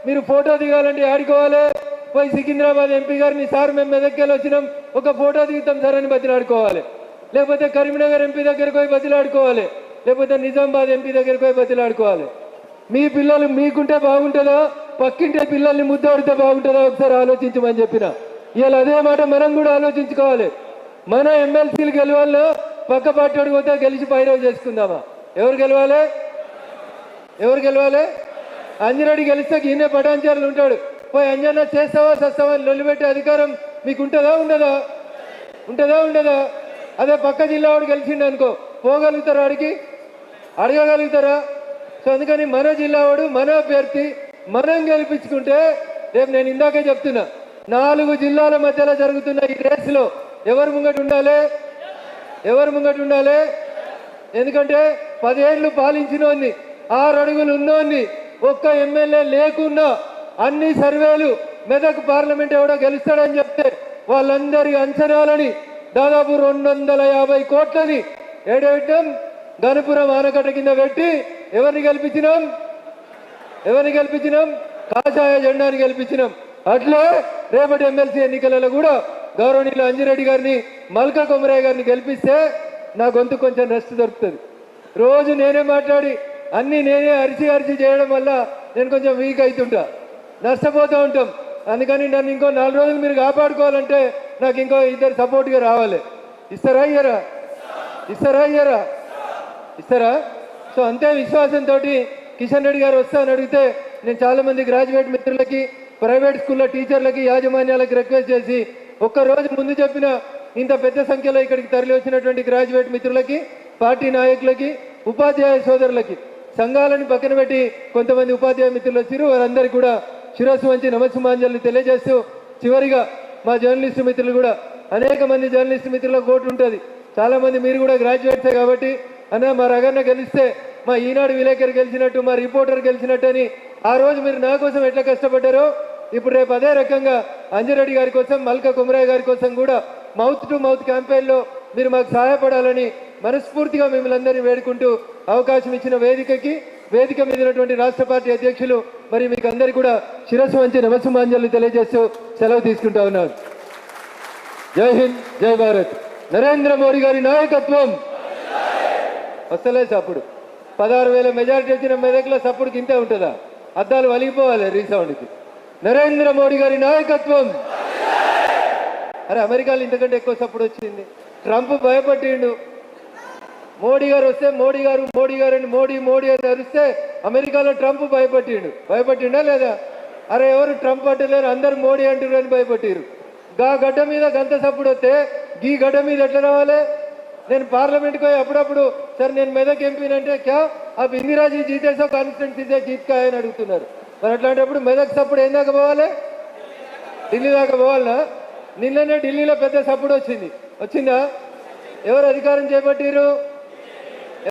మీరు ఫోటో దిగాలంటే ఆడుకోవాలి పోయి సికింద్రాబాద్ ఎంపీ గారిని సార్ మేము మెదక్కెళ్ళి వచ్చినాం ఒక ఫోటో దిగుతాం సార్ అని బతిలాడుకోవాలి, లేకపోతే కరీంనగర్ ఎంపీ దగ్గరికి పోయి బతిలాడుకోవాలి, లేకపోతే నిజామాబాద్ ఎంపీ దగ్గరికి పోయి బతిలాడుకోవాలి. మీ పిల్లలు మీకుంటే బాగుంటుందా, పక్కింటే పిల్లల్ని ముద్దాడితే బాగుంటుందా ఒకసారి ఆలోచించమని చెప్పిన. ఇవాళ అదే మాట మనం కూడా ఆలోచించుకోవాలి. మన ఎమ్మెల్సీలు గెలవాలో పక్క పార్టీ పోతే గెలిచి పైరవ్ చేసుకుందామా? ఎవరు గెలవాలి? ఎవరు గెలవాలి? అంజరెడ్డి గెలిస్తే ఈయనే పటాంచారులు ఉంటాడు, పోయి అంజన్న చేస్తావా చేస్తావా అని లొల్లిపెట్టే అధికారం మీకు ఉంటుందా ఉండదా? ఉంటుందా ఉండదా? అదే పక్క జిల్లా వాడు గెలిచిండు అనుకో, పోగలుగుతారా? అడగగలుగుతారా? సో అందుకని మన జిల్లా వాడు మన అభ్యర్థి మనం గెలిపించుకుంటే రేపు నేను ఇందాకే చెప్తున్నా 4 జిల్లాల మధ్యలో జరుగుతున్న ఈ రేసులో ఎవరు ముంగట ఉండాలి? ఎవరు ముంగట ఉండాలి? ఎందుకంటే 10 ఏళ్ళు పాలించినోన్ని 6 అడుగులు ఉన్నోన్ని ఒక్క ఎమ్మెల్యే లేకున్నా అన్ని సర్వేలు మెదక్ పార్లమెంట్ ఎవడో గెలుస్తాడని చెప్తే వాళ్ళందరి అంచనాలని దాదాపు 250 కోట్లని ఏడబెట్టాం, గణపురం ఆనకట్ట కింద పెట్టి ఎవరిని గెలిపించినాం? ఎవరిని గెలిపించినాం? కాషాయ జెండాని గెలిపించినాం. అట్లే రేపటి ఎమ్మెల్సీ ఎన్నికలలో కూడా గౌరవనీయులు అంజిరెడ్డి గారిని మల్కా కొమరయ్య గారిని గెలిపిస్తే నా గొంతు కొంచెం రెస్ట్ దొరుకుతుంది. రోజు నేనే మాట్లాడి అన్నీ నేనే అరిచి చేయడం వల్ల నేను కొంచెం వీక్ అవుతుంటా, నష్టపోతూ ఉంటాం. అందుకని నన్ను ఇంకో 4 రోజులు మీరు కాపాడుకోవాలంటే నాకు ఇంకో 2 సపోర్ట్గా రావాలి. ఇస్తారా ఇయ్యరా? ఇస్తారా ఇయ్యరా? ఇస్తారా? సో అంతే విశ్వాసంతో కిషన్ రెడ్డి గారు వస్తా అని అడిగితే నేను చాలామంది గ్రాడ్యుయేట్ మిత్రులకి, ప్రైవేట్ స్కూల్లో టీచర్లకి, యాజమాన్యాలకి రిక్వెస్ట్ చేసి ఒక్కరోజు ముందు చెప్పిన ఇంత పెద్ద సంఖ్యలో ఇక్కడికి తరలి వచ్చినటువంటి గ్రాడ్యుయేట్ మిత్రులకి, పార్టీ నాయకులకి, ఉపాధ్యాయ సోదరులకి, సంఘాలను పక్కన పెట్టి కొంతమంది ఉపాధ్యాయ మిత్రులు వచ్చారు. వారందరికీ కూడా శిరస్సు వంచి నమస్సుమాంజలు తెలియజేస్తూ చివరిగా మా జర్నలిస్టు మిత్రులు కూడా అనేక మంది జర్నలిస్టు మిత్రులకు ఓటు ఉంటుంది. చాలామంది మీరు కూడా గ్రాడ్యుయేట్సే కాబట్టి అన్న మా రగన్న గెలిస్తే మా ఈనాడు విలేకరు గెలిచినట్టు, మా రిపోర్టర్ గెలిచినట్టు అని ఆ రోజు మీరు నా కోసం ఎట్లా కష్టపడ్డారో ఇప్పుడు రేపు అదే రకంగా అంజిరెడ్డి గారి కోసం, మల్కా కొమరయ్య గారి కోసం కూడా మౌత్ టు మౌత్ క్యాంపెయిన్లో మీరు మాకు సహాయపడాలని మనస్ఫూర్తిగా మిమ్మల్ని అందరినీ వేడుకుంటూ అవకాశం ఇచ్చిన వేదిక మీద ఉన్నటువంటి రాష్ట్ర పార్టీ అధ్యక్షులు మరి మీకు అందరికీ కూడా శిరస్సు వంచి నమస్సుమాంజలు తెలియజేస్తూ సెలవు తీసుకుంటా ఉన్నారు. జై హింద్, జై భారత్. నరేంద్ర మోడీ గారి నాయకత్వం. వస్తలే సప్పుడు 16,000 మెజారిటీ వచ్చిన మెదక్లో సప్పుడుకి ఇంతే ఉంటుందా? అద్దాలు వలిగిపోవాలి రీసౌండ్కి. నరేంద్ర మోడీ గారి నాయకత్వం. అరే అమెరికాలో ఇంతకంటే ఎక్కువ సప్పుడు వచ్చింది. ట్రంప్ భయపట్టిండు. మోడీ గారు వస్తే మోడీ గారు అని మోడీ అని అరిస్తే అమెరికాలో ట్రంప్ భయపట్టిండా లేదా? అరే ఎవరు ట్రంప్ అంటలేరు, అందరు మోడీ అంటారు అని భయపట్టిరు. గా గడ్డ మీద గంత సప్పుడు వస్తే గీ గడ్డ మీద ఎట్లా రావాలి? నేను పార్లమెంట్కి పోయి అప్పుడప్పుడు సార్ నేను మెదక్ ఎంపీనంటే క్యా అప్పుడు ఇందిరాజీ జీతేసో కాన్స్టిట్యున్సీ జీత్కాయ అని అడుగుతున్నారు. మరి అట్లాంటప్పుడు మెదక్ సప్పుడు ఏం దాకా పోవాలి? ఢిల్లీ దాకా పోవాలనా? నిన్ననే ఢిల్లీలో పెద్ద సప్పుడు వచ్చిందా? ఎవరు అధికారం చేపట్టిరు?